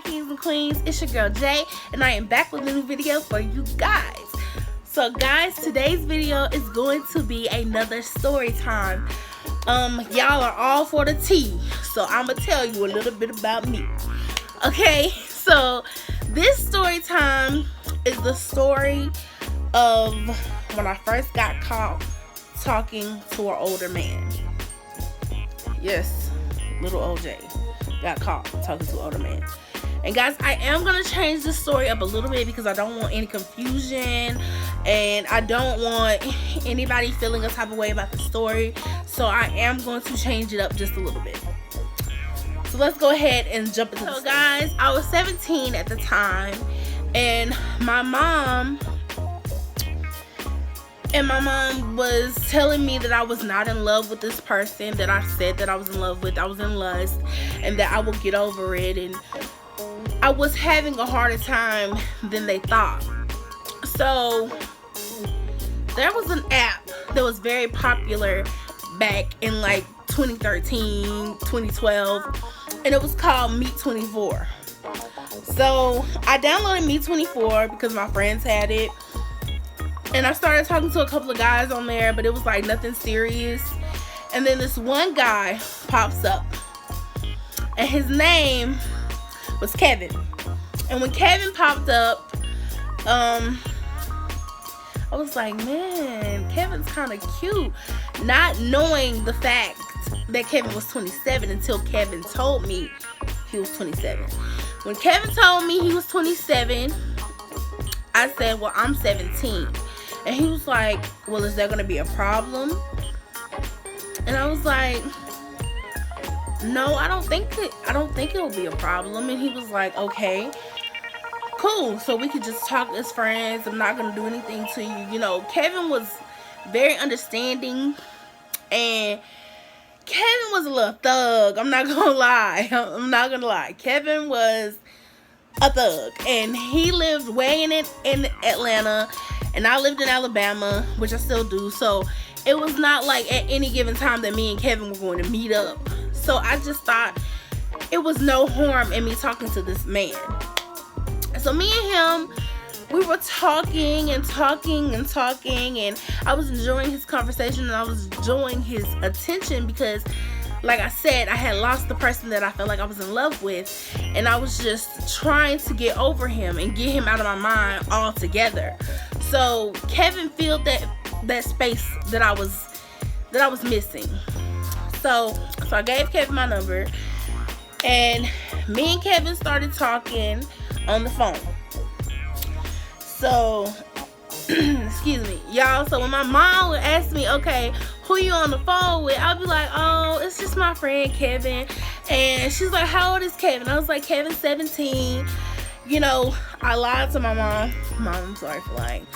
kings and queens, it's your girl Jay, and I am back with a new video for you guys. So guys, today's video is going to be another story time. Y'all are all for the tea, so I'm gonna tell you a little bit about me. Okay, so this story time is the story of when I first got caught talking to an older man. Yes, little OJ got caught talking to an older man. And guys, I am going to change the story up a little bit because I don't want any confusion and I don't want anybody feeling a type of way about the story. So I am going to change it up just a little bit. So let's go ahead and jump into the story. So guys, I was 17 at the time, and my mom was telling me that I was not in love with this person that I said that I was in love with. I was in lust, and that I would get over it, and I was having a harder time than they thought. So there was an app that was very popular back in like 2013, 2012, and it was called Meet 24. So I downloaded Meet 24 because my friends had it, and I started talking to a couple of guys on there, but it was like nothing serious. And then this one guy pops up, and his name was Kevin. And when Kevin popped up, I was like, man, Kevin's kind of cute, not knowing the fact that Kevin was 27 until Kevin told me he was 27. When Kevin told me he was 27, I said, well, I'm 17. And he was like, well, is there gonna be a problem? And I was like, no, I don't think it'll be a problem. And he was like, okay, cool, so we could just talk as friends. I'm not gonna do anything to you. You know, Kevin was very understanding, and Kevin was a little thug. I'm not gonna lie. Kevin was a thug, and he lived way in Atlanta, and I lived in Alabama, which I still do. So it was not like at any given time that me and Kevin were going to meet up. So I just thought it was no harm in me talking to this man. So me and him, we were talking, and I was enjoying his conversation, and I was enjoying his attention because, like I said, I had lost the person that I felt like I was in love with, and I was just trying to get over him and get him out of my mind altogether. So Kevin filled that space that I was missing. So I gave Kevin my number, and me and Kevin started talking on the phone. So excuse me, y'all. So when my mom would ask me, okay, who you on the phone with, I'll be like, oh, it's just my friend Kevin. And she's like, how old is Kevin? I was like, Kevin's 17. You know, I lied to my mom. Mom, I'm sorry for lying,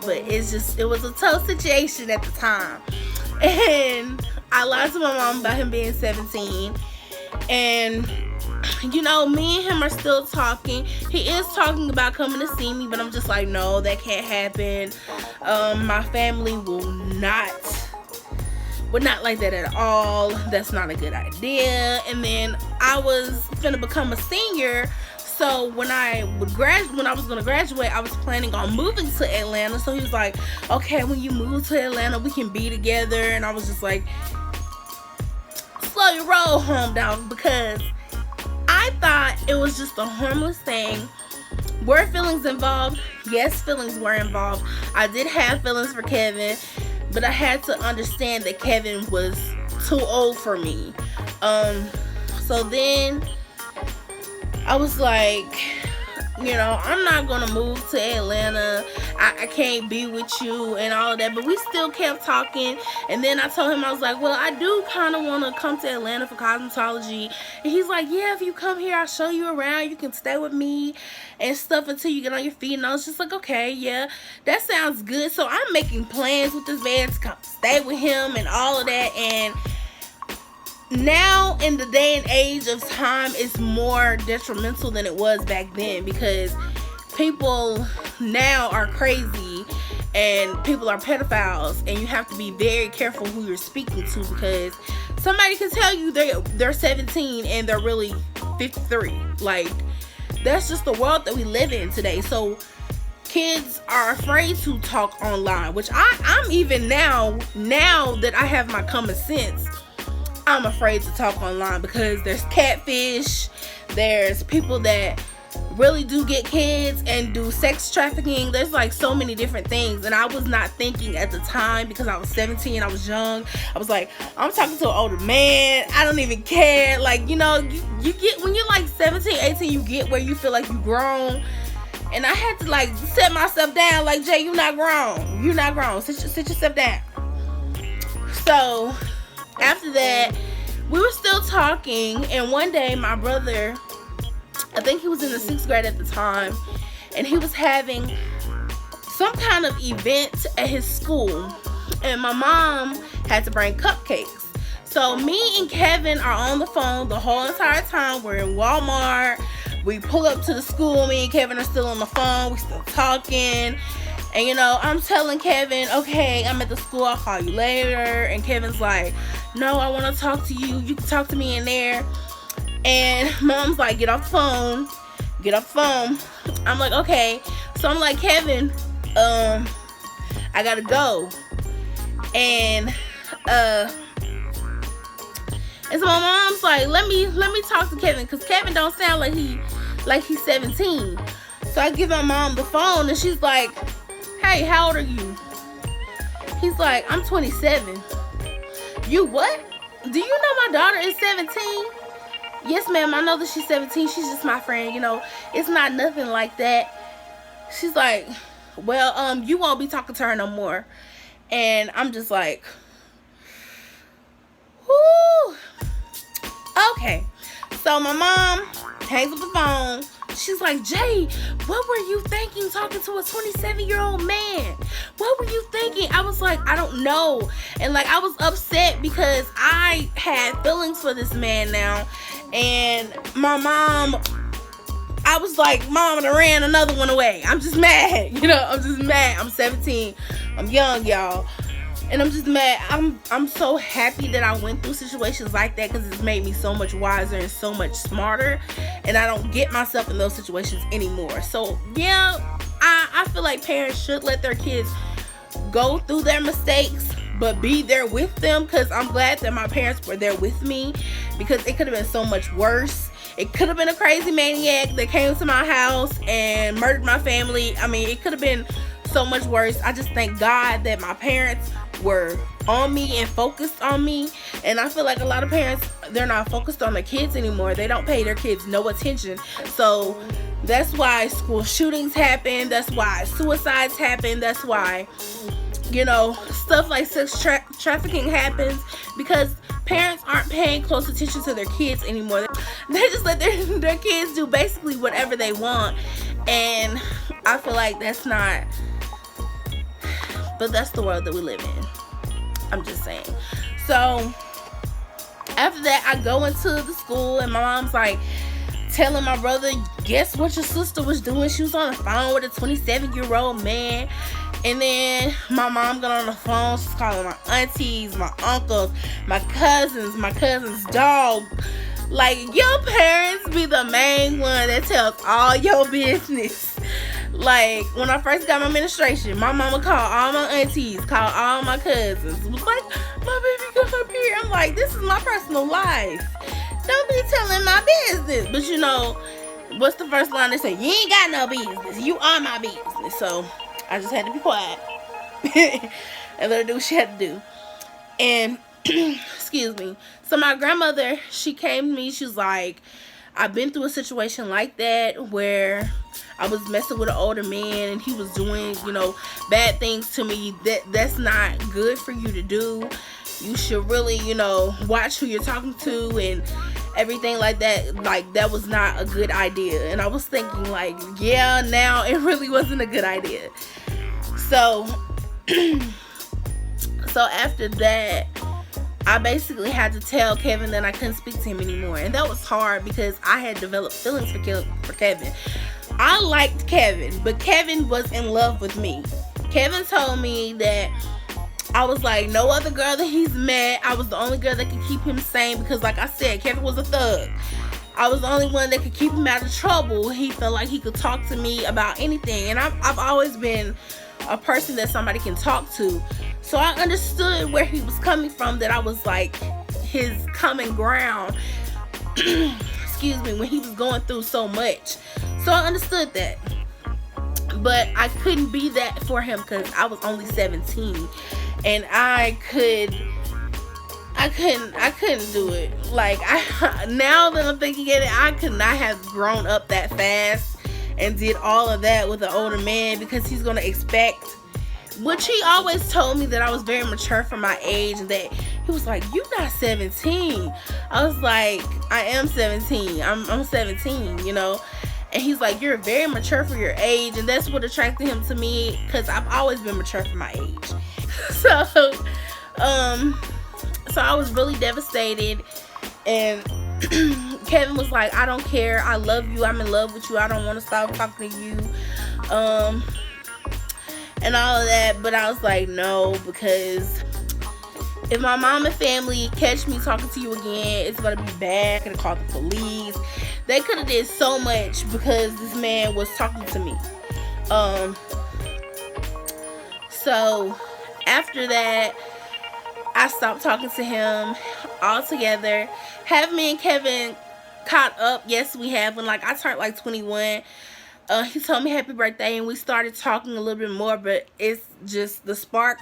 but it was a tough situation at the time, and I lied to my mom about him being 17. And you know, me and him are still talking. He is talking about coming to see me, but I'm just like, no, that can't happen. My family would not like that at all. That's not a good idea. And then I was gonna become a senior, so when I was gonna graduate, I was planning on moving to Atlanta. So he was like, okay, when you move to Atlanta, we can be together. And I was just like, slow your roll, home dog, because I thought it was just a harmless thing. Were feelings involved? Yes, feelings were involved. I did have feelings for Kevin, but I had to understand that Kevin was too old for me. So then I was like, you know, I'm not gonna move to Atlanta. I can't be with you and all of that. But we still kept talking. And then I told him, I was like, well, I do kind of want to come to Atlanta for cosmetology. And he's like, yeah, if you come here, I'll show you around. You can stay with me and stuff until you get on your feet. And I was just like, okay, yeah, that sounds good. So I'm making plans with this man to come stay with him and all of that. And now in the day and age of time, it's more detrimental than it was back then, because people now are crazy and people are pedophiles, and you have to be very careful who you're speaking to, because somebody can tell you they're 17 and they're really 53. Like, that's just the world that we live in today. So kids are afraid to talk online, which I'm even now that I have my common sense, I'm afraid to talk online because there's catfish, there's people that really do get kids and do sex trafficking. There's like so many different things, and I was not thinking at the time because I was 17, I was young. I was like, I'm talking to an older man, I don't even care. Like, you know, you get, when you're like 17, 18, you get where you feel like you grown. And I had to like set myself down, like, Jay, you're not grown, sit yourself down. So after that, we were still talking, and one day my brother, I think he was in the 6th grade at the time, and he was having some kind of event at his school, and my mom had to bring cupcakes. So me and Kevin are on the phone the whole entire time. We're in Walmart. We pull up to the school. Me and Kevin are still on the phone. We still talking. And, you know, I'm telling Kevin, okay, I'm at the school, I'll call you later. And Kevin's like, no, I want to talk to you. You can talk to me in there. And mom's like, get off the phone. Get off the phone. I'm like, okay. So I'm like, Kevin, I gotta go. And so my mom's like, let me talk to Kevin, because Kevin don't sound like he's 17. So I give my mom the phone, and she's like, hey, how old are you? He's like, I'm 27. You what? Do you know my daughter is 17? Yes, ma'am, I know that she's 17. She's just my friend, you know. It's not nothing like that. She's like, well, you won't be talking to her no more. And I'm just like, whoo. Okay. So my mom hangs up the phone. She's like, Jay, what were you thinking talking to a 27-year-old man? What were you thinking? I was like, I don't know. And like, I was upset because I had feelings for this man now. And my mom, I was like, Mom, I ran another one away. I'm just mad. You know, I'm just mad. I'm 17. I'm young, y'all. And I'm just mad. I'm so happy that I went through situations like that, because it's made me so much wiser and so much smarter. And I don't get myself in those situations anymore. So, yeah, I feel like parents should let their kids go through their mistakes, but be there with them, because I'm glad that my parents were there with me, because it could have been so much worse. It could have been a crazy maniac that came to my house and murdered my family. I mean, it could have been so much worse. I just thank God that my parents were on me and focused on me. And I feel like a lot of parents, they're not focused on their kids anymore. They don't pay their kids no attention. So that's why school shootings happen. That's why suicides happen. That's why, you know, stuff like sex trafficking happens, because parents aren't paying close attention to their kids anymore. They just let their kids do basically whatever they want. And I feel like that's not, but that's the world that we live in. I'm just saying. So after that, I go into the school, and my mom's like telling my brother, guess what your sister was doing? She was on the phone with a 27-year-old man. And then my mom got on the phone. She's calling my aunties, my uncles, my cousin's dog. Like, your parents be the main one that tells all your business. Like, when I first got my menstruation, my mama called all my aunties, called all my cousins. Was like, my baby got up here. I'm like, this is my personal life. Don't be telling my business. But you know, what's the first line they say? You ain't got no business. You are my business. So I just had to be quiet and let her do what she had to do. And excuse me. So my grandmother, she came to me. She was like, I've been through a situation like that where I was messing with an older man, and he was doing, you know, bad things to me. That's not good for you to do. You should really, you know, watch who you're talking to and everything like that. Like, that was not a good idea. And I was thinking, like, yeah, now it really wasn't a good idea. So after that, I basically had to tell Kevin that I couldn't speak to him anymore. And that was hard, because I had developed feelings for Kevin. I liked Kevin, but Kevin was in love with me. Kevin told me that I was like no other girl that he's met. I was the only girl that could keep him sane, because like I said, Kevin was a thug. I was the only one that could keep him out of trouble. He felt like he could talk to me about anything. And I've always been a person that somebody can talk to. So I understood where he was coming from, that I was like his common ground. Excuse me, when he was going through so much. So I understood that. But I couldn't be that for him because I was only 17. And I couldn't do it. Like, now that I'm thinking of it, I could not have grown up that fast and did all of that with an older man, because he's gonna expect, which he always told me that I was very mature for my age, and that he was like, "You not 17." I was like, "I am 17. I'm 17, you know." And he's like, "You're very mature for your age," and that's what attracted him to me, because I've always been mature for my age. So I was really devastated, and Kevin was like, "I don't care. I love you. I'm in love with you. I don't want to stop talking to you." And all of that. But I was like, no, because if my mom and family catch me talking to you again, it's gonna be bad. Gonna call the police. They could have did so much because this man was talking to me. So after that, I stopped talking to him altogether. Have me and Kevin caught up? Yes, we have. When like I turned like 21, he told me happy birthday, and we started talking a little bit more, but it's just the spark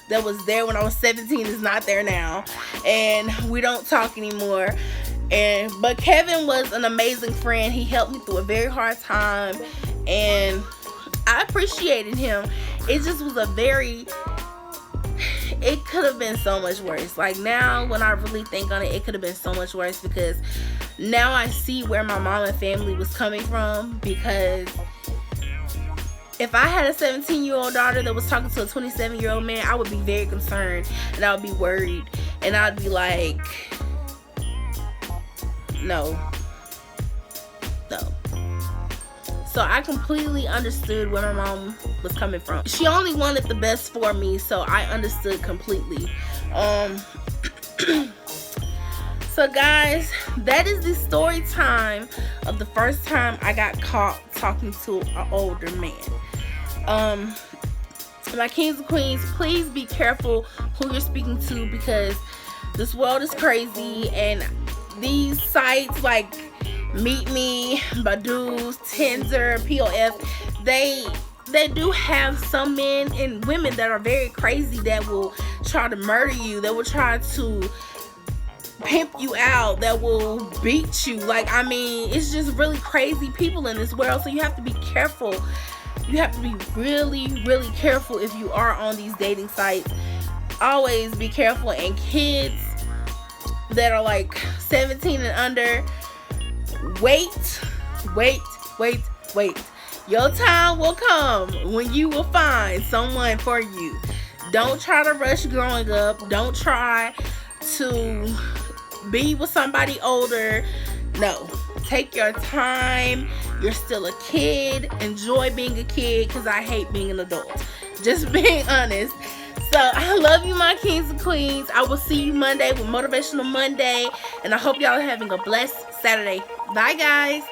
that was there when I was 17 is not there now, and we don't talk anymore. But Kevin was an amazing friend. He helped me through a very hard time, and I appreciated him. It just was it could have been so much worse. Like, now when I really think on it, it could have been so much worse, because now I see where my mom and family was coming from. Because if I had a 17-year-old daughter that was talking to a 27-year-old man, I would be very concerned, and I would be worried, and I'd be like, no. So I completely understood where my mom was coming from. She only wanted the best for me, so I understood completely. So guys, that is the story time of the first time I got caught talking to an older man. My kings and queens, please be careful who you're speaking to, because this world is crazy, and these sites like Meet Me, Badoo, Tinder, POF, they do have some men and women that are very crazy, that will try to murder you, that will try to pimp you out, that will beat you. Like, I mean, it's just really crazy people in this world, so you have to be careful. You have to be really, really careful if you are on these dating sites. Always be careful. And kids that are like 17 and under, wait. Your time will come when you will find someone for you. Don't try to rush growing up. Don't try to be with somebody older. No, take your time. You're still a kid. Enjoy being a kid, because I hate being an adult. Just being honest. So I love you, my kings and queens. I will see you Monday with Motivational Monday, and I hope y'all are having a blessed Saturday. Bye, guys.